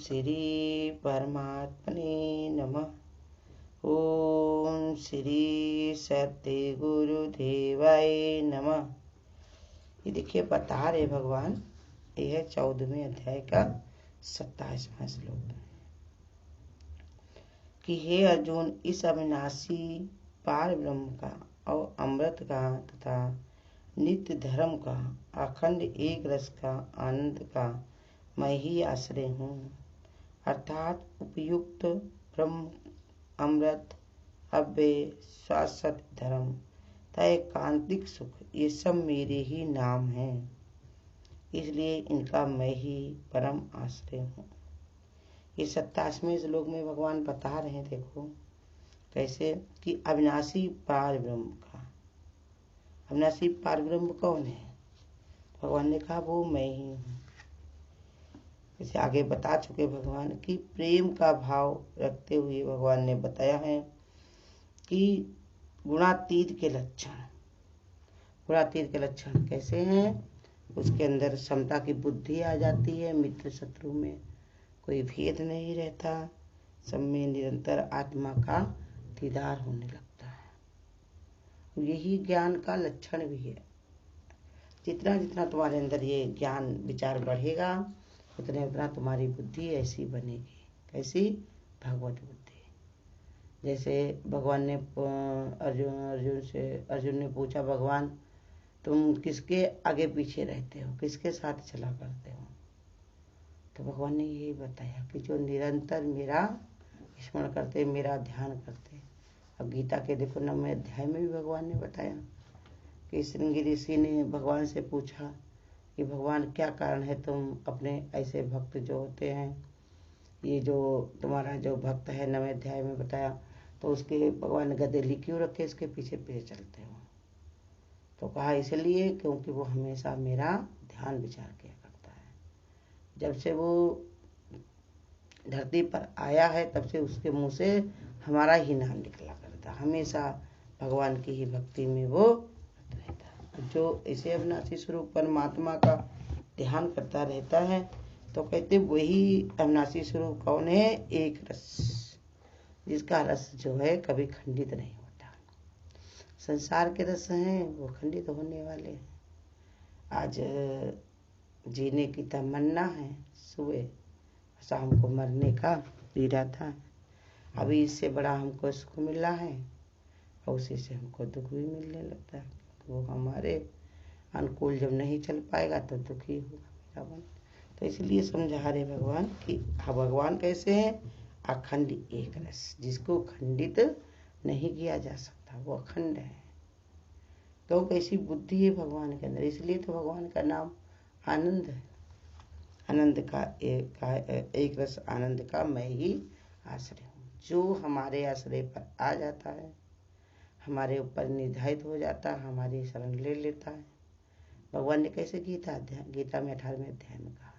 श्री परमात्मने नमः। ओम श्री सत्य गुरुदेवाय नमः। ये देखिए बता रहे भगवान, यह है 14वें अध्याय का 27वां श्लोक कि हे अर्जुन, इस अविनाशी पार ब्रह्म का और अमृत का तथा नित्य धर्म का अखंड एक रस का आनंद का मैं ही आश्रय हूँ। अर्थात उपयुक्त ब्रह्म, अमृत, अव्यय, शाश्वत धर्म तथा एकांतिक सुख, ये सब मेरे ही नाम हैं, इसलिए इनका मैं ही परम आश्रय हूँ। ये 27वें श्लोक में भगवान बता रहे हैं, देखो कैसे कि अविनाशी पार ब्रह्म का। अविनाशी पार ब्रह्म कौन है? भगवान ने कहा वो मैं ही हूँ। जैसे आगे बता चुके भगवान कि प्रेम का भाव रखते हुए भगवान ने बताया है कि गुणातीत के लक्षण। गुणातीत के लक्षण कैसे हैं? उसके अंदर समता की बुद्धि आ जाती है, मित्र शत्रु में कोई भेद नहीं रहता, सब में निरंतर आत्मा का दीदार होने लगता है। यही ज्ञान का लक्षण भी है। जितना जितना तुम्हारे अंदर ये ज्ञान विचार बढ़ेगा, उतने उतना तुम्हारी बुद्धि ऐसी बनेगी। कैसी? भगवत बुद्धि। जैसे भगवान ने अर्जुन ने पूछा, भगवान तुम किसके आगे पीछे रहते हो, किसके साथ चला करते हो? तो भगवान ने यही बताया कि जो निरंतर मेरा स्मरण करते, मेरा ध्यान करते। अब गीता के देखो 9वें अध्याय में भी भगवान ने बताया कि श्रृंगी ऋषि ने भगवान से पूछा कि भगवान क्या कारण है तुम अपने ऐसे भक्त जो होते हैं, ये जो तुम्हारा जो भक्त है 9वें अध्याय में बताया, तो उसके भगवान ने गधेली क्यों रखे, इसके पीछे पीछे चलते हो? तो कहा इसलिए क्योंकि वो हमेशा मेरा ध्यान विचार किया करता है। जब से वो धरती पर आया है तब से उसके मुंह से हमारा ही नाम निकला करता, हमेशा भगवान की ही भक्ति में वो रहता है। जो इसे अविनाशी स्वरूप परमात्मा का ध्यान करता रहता है, तो कहते वही अविनाशी स्वरूप कौन है? एक रस, जिसका रस जो है कभी खंडित नहीं होता। संसार के रस हैं वो खंडित होने वाले हैं। आज जीने की तमन्ना है, सुबह शाम को मरने का इरादा है। अभी इससे बड़ा हमको सुख मिल रहा है और उसी से हमको दुख भी मिलने लगता है। वो हमारे अनुकूल जब नहीं चल पाएगा तो दुखी होगा मेरा मन। तो इसलिए समझा रहे भगवान कि भगवान कैसे हैं? अखंड एक रस, जिसको खंडित नहीं किया जा सकता, वो अखंड है। तो कैसी बुद्धि है भगवान के अंदर, इसलिए तो भगवान का नाम आनंद है। आनंद का एक रस आनंद का मैं ही आश्रय हूँ। जो हमारे आश्रय पर आ जाता है, हमारे ऊपर निर्धारित हो जाता है, हमारी शरण ले लेता है। भगवान ने कैसे गीता में 18वें अध्याय में कहा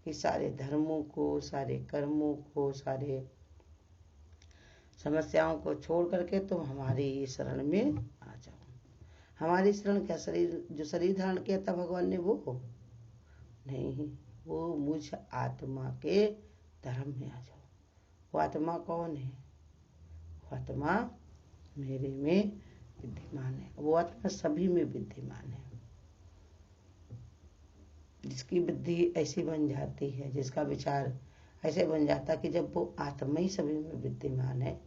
कि सारे धर्मों को, सारे कर्मों को, सारे समस्याओं को छोड़ करके तुम हमारी शरण में आ जाओ। हमारी शरण क्या? शरीर, जो शरीर धारण किया था भगवान ने, वो नहीं, वो मुझ आत्मा के धर्म में आ जाओ। वो आत्मा कौन है? वो आत्मा मेरे में विद्यमान है। वो आत्मा सभी में विद्यमान है। जिसकी बुद्धि ऐसी बन जाती है, जिसका विचार ऐसे बन जाता है कि जब वो आत्मा ही सभी में विद्यमान है,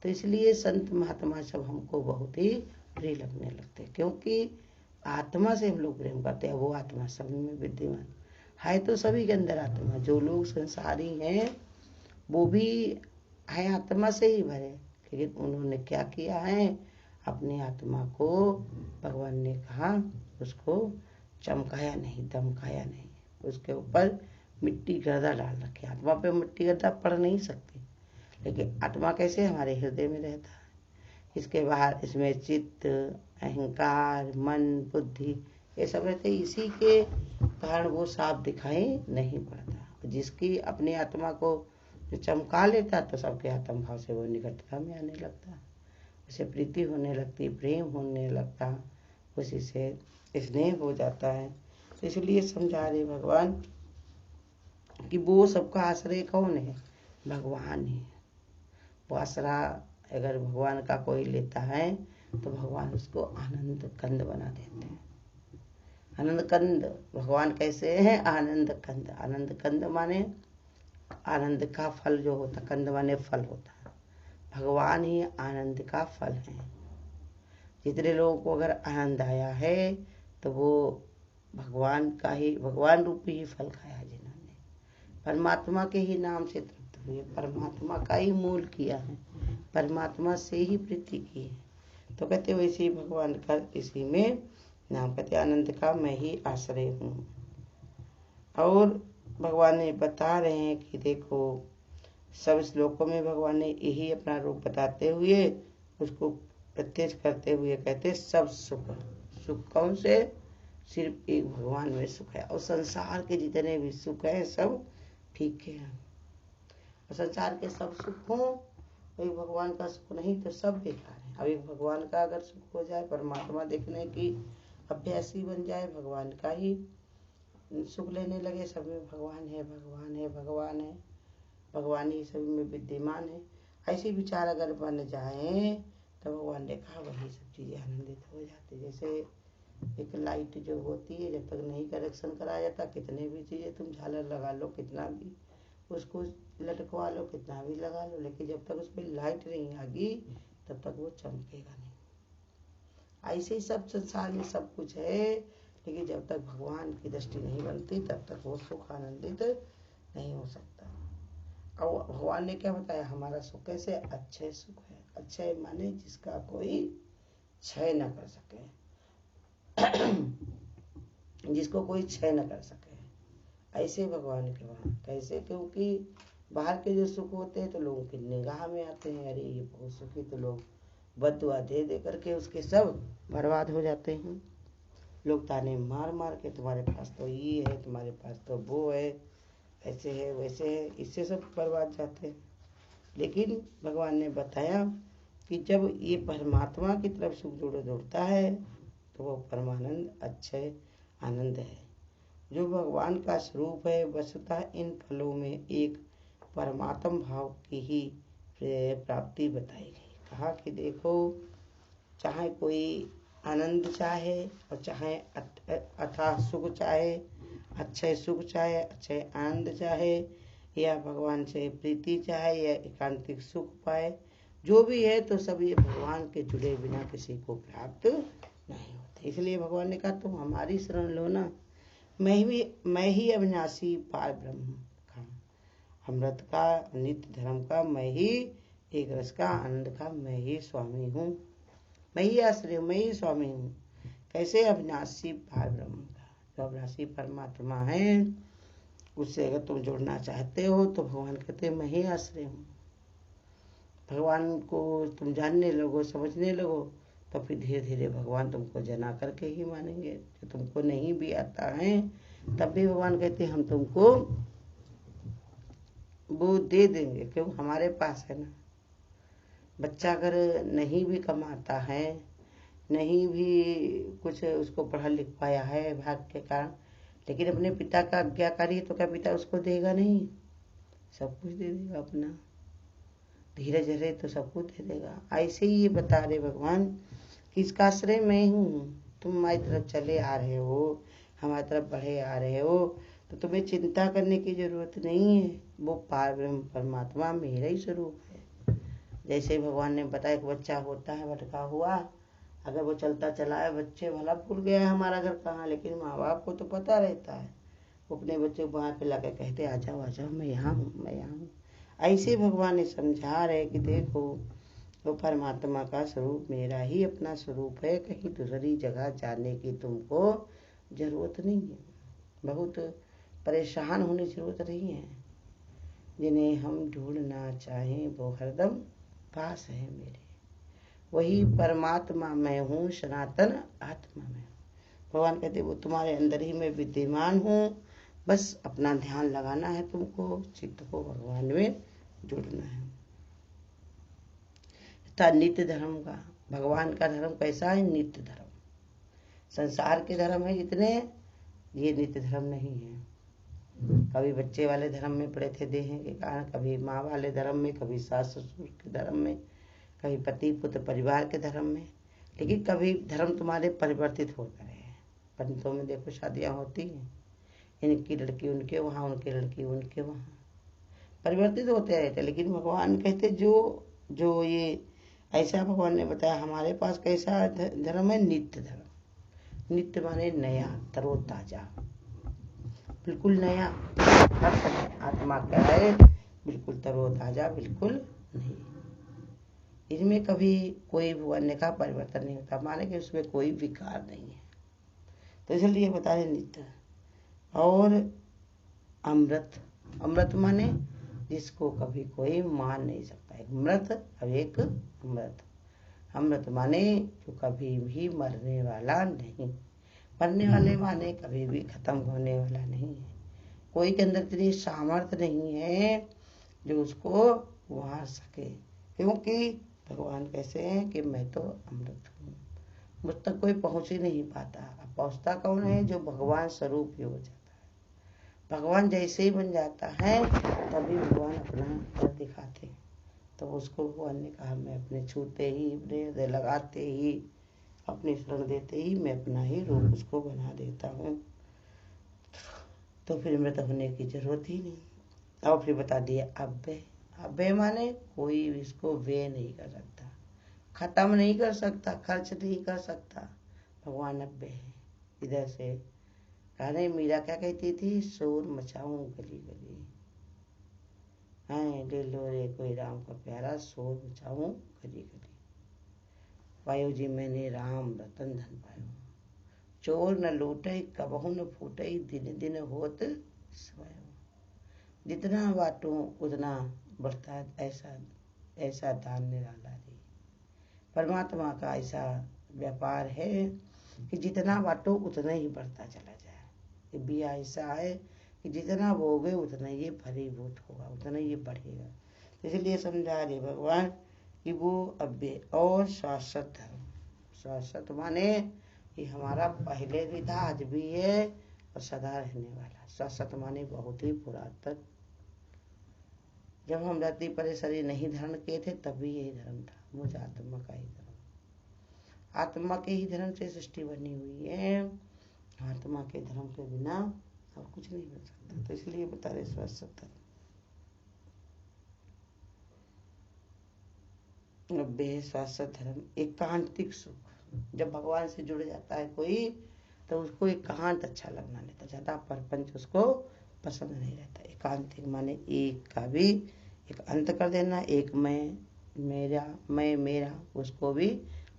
तो इसलिए संत महात्मा सब हमको बहुत ही प्रिय लगने लगते हैं। क्योंकि आत्मा से हम लोग प्रेम करते हैं। वो आत्मा सभी में विद्यमान है, तो सभी के अंदर आत्मा। जो लोग संसारी हैं वो भी है आत्मा से ही भरे, लेकिन उन्होंने क्या किया है? अपनी आत्मा को भगवान ने कहा उसको चमकाया नहीं, दमकाया नहीं, उसके ऊपर मिट्टी गर्दा डाल रखे। आत्मा पे मिट्टी गर्दा पड़ नहीं सकती, लेकिन आत्मा कैसे हमारे हृदय में रहता है। इसके बाहर इसमें चित्त, अहंकार, मन, बुद्धि ये सब रहते, इसी के कारण वो साफ दिखाई नहीं पड़ता। जिसकी अपनी आत्मा को जो चमका लेता तो सबके आत्म भाव से वो निकटता में आने लगता, उसे प्रीति होने लगती, प्रेम होने लगता, उसी से स्नेह हो जाता है। तो इसलिए समझा रहे भगवान कि वो सबका आश्रय कौन है? भगवान ही। वो आसरा अगर भगवान का कोई लेता है तो भगवान उसको आनंद कंद बना देते हैं। आनंद कंद भगवान कैसे हैं? आनंद कंद। आनंद कंद माने आनंद का फल जो होता, कंद माने फल होता है। भगवान ही आनंद का फल है। जितने लोगों को अगर आनंद आया है तो वो भगवान का ही, भगवान रूपी ही फल खाया जिन्होंने, परमात्मा के ही नाम से तृप्त हुए, परमात्मा का ही मूल किया है, परमात्मा से ही प्रीति की है। तो कहते वैसे ही भगवान का इसी में नाम, कहते आनंद का मैं ही आश्रय हूँ। और भगवान ने बता रहे हैं कि देखो सब श्लोकों में भगवान ने यही अपना रूप बताते हुए उसको प्रत्यक्ष करते हुए कहते सब सुख। सुख कौन से? सिर्फ एक भगवान में सुख है। और संसार के जितने भी सुख है सब फीके हैं। और संसार के सब सुख हो, एक भगवान का सुख नहीं तो सब बेकार है। अब एक भगवान का अगर सुख हो जाए, परमात्मा देखने की अभ्यासी बन जाए, भगवान का ही सुख लेने लगे, सब में भगवान है, भगवान है, भगवान है, भगवान ही सभी में विद्यमान है, ऐसे विचार अगर बन जाए तो भगवान ने कहा वही सब चीजें आनंदित हो जाती। जैसे एक लाइट जो होती है, जब तक नहीं कनेक्शन कराया जाता, कितने भी चीजें तुम झालर लगा लो, कितना भी उसको लटकवा लो, कितना भी लगा लो, लेकिन जब तक उसमें लाइट नहीं आएगी तब तक वो चमकेगा नहीं। ऐसे ही सब संसार में सब कुछ है, लेकिन जब तक भगवान की दृष्टि नहीं बनती तब तक वो सुख आनंदित नहीं हो सकता। और भगवान ने क्या बताया? हमारा सुख कैसे? अच्छे सुख है। अच्छे माने जिसका कोई क्षय न कर सके, जिसको कोई क्षय न कर सके, ऐसे भगवान के वहां। कैसे? क्योंकि बाहर के जो सुख होते हैं तो लोगों की निगाह में आते हैं, अरे ये बहुत सुखी, तो लोग बद्दुआ दे दे करके उसके सब बर्बाद हो जाते हैं। लोग ताने मार मार के, तुम्हारे पास तो ये है, तुम्हारे पास तो वो है, ऐसे है वैसे है, इससे सब बर्बाद जाते हैं। लेकिन भगवान ने बताया कि जब ये परमात्मा की तरफ सुख जुड़ता है तो वो परमानंद अच्छे आनंद है। जो भगवान का स्वरूप है, वस्तुतः इन फलों में एक परमात्म भाव की ही प्राप्ति बताई गई। कहा कि देखो, चाहे कोई आनंद चाहे और चाहे अथाह सुख चाहे, अच्छे सुख चाहे, अच्छे आनंद चाहे, या भगवान से प्रीति चाहे, या एकांतिक सुख पाए, जो भी है तो सब ये भगवान के जुड़े बिना किसी को प्राप्त नहीं होते। इसलिए भगवान ने कहा तुम हमारी शरण लो ना, मैं ही अविनाशी पार ब्रह्म का, अमृत का, नित्य धर्म का मैं ही, एक रस का, आनंद का मैं ही स्वामी हूँ, मैं ही आश्रय, मैं ही स्वामी हूँ। कैसे? अविनाशी पार ब्रह्म का, जो अविनाशी परमात्मा है उससे अगर तुम जुड़ना चाहते हो तो भगवान कहते हैं मैं ही आश्रय हूँ। भगवान को तुम जानने लगो, समझने लगो, तो फिर धीरे धीरे भगवान तुमको जना करके ही मानेंगे। जो तुमको नहीं भी आता है तब भी भगवान कहते हैं हम तुमको वो दे देंगे, क्यों? हमारे पास है ना। बच्चा अगर नहीं भी कमाता है, नहीं भी कुछ उसको पढ़ा लिख पाया है भाग्य के कारण, लेकिन अपने पिता का आज्ञाकारी है तो क्या पिता उसको देगा नहीं? सब कुछ दे देगा अपना, धीरज रहे तो सब कुछ दे देगा। ऐसे ही ये बता रहे भगवान कि इसका आश्रय मैं हूँ। तुम हमारी तरफ चले आ रहे हो, हमारी तरफ बढ़े आ रहे हो, तो तुम्हें चिंता करने की जरूरत नहीं है। वो पार ब्रह्म परमात्मा मेरा ही स्वरूप है। जैसे भगवान ने बताया एक बच्चा होता है भटका हुआ, अगर वो चलता चला है, बच्चे भला भूल गया है हमारा घर कहाँ, लेकिन माँ बाप को तो पता रहता है। वो अपने बच्चे को वहाँ पे ला कर कहते आ जाओ आ जाओ, मैं यहाँ हूँ, मैं यहाँ हूँ। ऐसे भगवान ने समझा रहे कि देखो वो परमात्मा का स्वरूप मेरा ही अपना स्वरूप है, कहीं दूसरी जगह जाने की तुमको जरूरत नहीं है। बहुत परेशान होने की जरूरत नहीं है। जिन्हें हम ढूंढना चाहें वो हरदम पास है मेरे। वही परमात्मा मैं हूँ, सनातन आत्मा में। भगवान कहते वो तुम्हारे अंदर ही मैं विद्यमान हूँ, बस अपना ध्यान लगाना है तुमको, चित्त को भगवान में जुड़ना है। नित्य धर्म का, भगवान का धर्म कैसा है? नित्य धर्म। संसार के धर्म है जितने, ये नित्य धर्म नहीं है। कभी बच्चे वाले धर्म में पड़े थे देह के कारण, कभी माँ वाले धर्म में, कभी सास ससुर के धर्म में, कभी पति पुत्र परिवार के धर्म में। लेकिन कभी धर्म तुम्हारे परिवर्तित होते रहे। पंडितों में देखो शादियाँ होती हैं, इनकी लड़की उनके वहाँ, उनकी लड़की उनके वहाँ, परिवर्तित होते रहते। लेकिन भगवान कहते जो ये ऐसा भगवान ने बताया हमारे पास कैसा धर्म है, नित्य धर्म। नित्य माने नया, तरोताजा, बिल्कुल नया, हर समय आत्मा क्या है, बिल्कुल तरोताजा, बिल्कुल नहीं। इसमें कभी कोई भगवान ने कहा परिवर्तन नहीं होता, माने कि उसमें कोई विकार नहीं है। तो इसलिए बता रहे नित्य। और अमृत, अमृत माने जिसको कभी कोई मान नहीं सकता। एक मृत और एक अमृत। अमृत माने जो कभी भी मरने वाला नहीं, मरने वाले माने कभी भी खत्म होने वाला नहीं है। कोई के अंदर इतनी सामर्थ्य नहीं है जो उसको मार सके, क्योंकि भगवान कैसे हैं कि मैं तो अमृत हूँ, मुझ तक कोई पहुँच ही नहीं पाता। अब पहुँचता कौन है, जो भगवान स्वरूप ही हो जाता है। भगवान जैसे ही बन जाता है तभी भगवान अपना कर दिखाते हैं। तो उसको भगवान ने कहा मैं अपने छूते ही, अपने हृदय लगाते ही, अपनी शरण देते ही मैं अपना ही रूप उसको बना देता हूँ। तो फिर मृत होने की जरूरत ही नहीं। और फिर बता दिया अव्यय। अव्यय माने कोई इसको व्यय नहीं कर सकता, खत्म नहीं कर सकता, खर्च नहीं कर सकता। भगवान अव्यय है। इधर से कहने मीरा क्या कहती थी, शोर मचाऊं गली गली, हैं ले लो रे कोई राम का प्यारा, शोर मचाऊं गली गली। पायो जी मैंने राम रतन धन पायो, चोर न लूटे कबहू न फूटे, दिन दिन होत स्वयं। जितना बांटूं उतना बढ़ता है, ऐसा दान निराला रे। परमात्मा का ऐसा व्यापार है कि जितना बांटो उतना ही बढ़ता चला जाए। ये भी ऐसा है कि जितना बोगे उतना ये फलीभूत होगा, उतना ये बढ़ेगा। इसलिए समझा रहे भगवान कि वो अव्यय और शाश्वत धर्म। शाश्वत माने ये हमारा पहले भी था, आज भी है और सदा रहने वाला। शाश्वत माने बहुत ही पुरातन। जब हम धरती पर शरीर नहीं धारण किए थे तब भी यही धर्म था, मुझ आत्मा का ही धर्म। आत्मा के ही धर्म से सृष्टि बनी हुई है। आत्मा के धर्म के बिना और कुछ नहीं बन सकता। तो इसलिए बता रहे शाश्वत धर्म। शाश्वत धर्म एकांतिक सुख। जब भगवान से जुड़ जाता है कोई तो उसको एकांत अच्छा लगना नहीं था, ज्यादा परपंच उसको पसंद नहीं रहता। एकांतिक माने एक का भी एक अंत कर देना, एक मैं मेरा उसको भी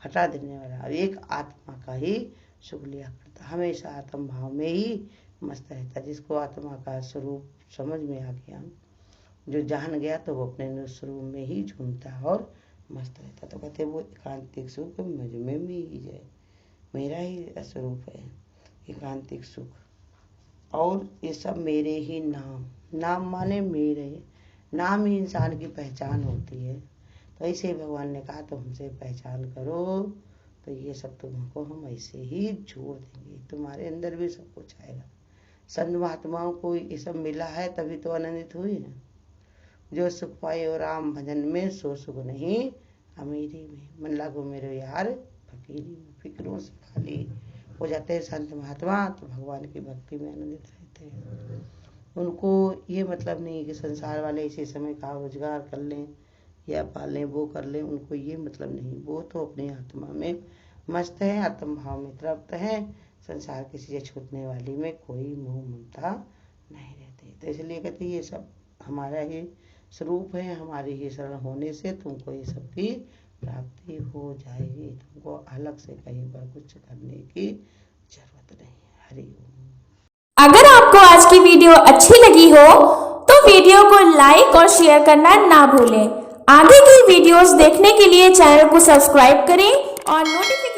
हटा देने वाला, और एक आत्मा का ही सुख लिया करता, हमेशा आत्म भाव में ही मस्त रहता। जिसको आत्मा का स्वरूप समझ में आ गया, जो जान गया, तो वो अपने स्वरूप में ही झूमता और मस्त रहता। तो कहते वो एकांतिक सुख मुझ में ही है, मेरा ही स्वरूप है एकांतिक सुख। और ये सब मेरे ही नाम, नाम माने मेरे, नाम ही इंसान की पहचान होती है। तो ऐसे ही भगवान ने कहा तो हमसे पहचान करो, तो ये सब तुमको हम ऐसे ही जोड़ देंगे, तुम्हारे अंदर भी सब कुछ आएगा। संत महात्माओं को ये सब मिला है तभी तो आनंदित हुई ना। जो सुख पाए और राम भजन में, सो सुख नहीं अमीरी में, मन लागो मेरे यार फकीरी में। फिक्रों से खाली हो जाते हैं संत महात्मा, तो भगवान की भक्ति में आनंदित रहते हैं। उनको ये मतलब नहीं कि संसार वाले इसी समय का रोजगार कर लें या पालें वो कर लें, उनको ये मतलब नहीं। वो तो अपनी आत्मा में मस्त है, आत्म भाव में तृप्त है, संसार की चीजें छूटने वाली में कोई मोह ममता नहीं रहती। तो इसलिए कहते ये सब हमारा ही स्वरूप है, हमारी ही शरण होने से तुमको ये सब की प्राप्ति हो जाएगी। तुमको अलग से कहीं पर कुछ करने की जरूरत नहीं है। हरि ओम। अगर आपको आज की वीडियो अच्छी लगी हो तो वीडियो को लाइक और शेयर करना ना भूलें। आगे की वीडियोस देखने के लिए चैनल को सब्सक्राइब करें और नोटिफिकेशन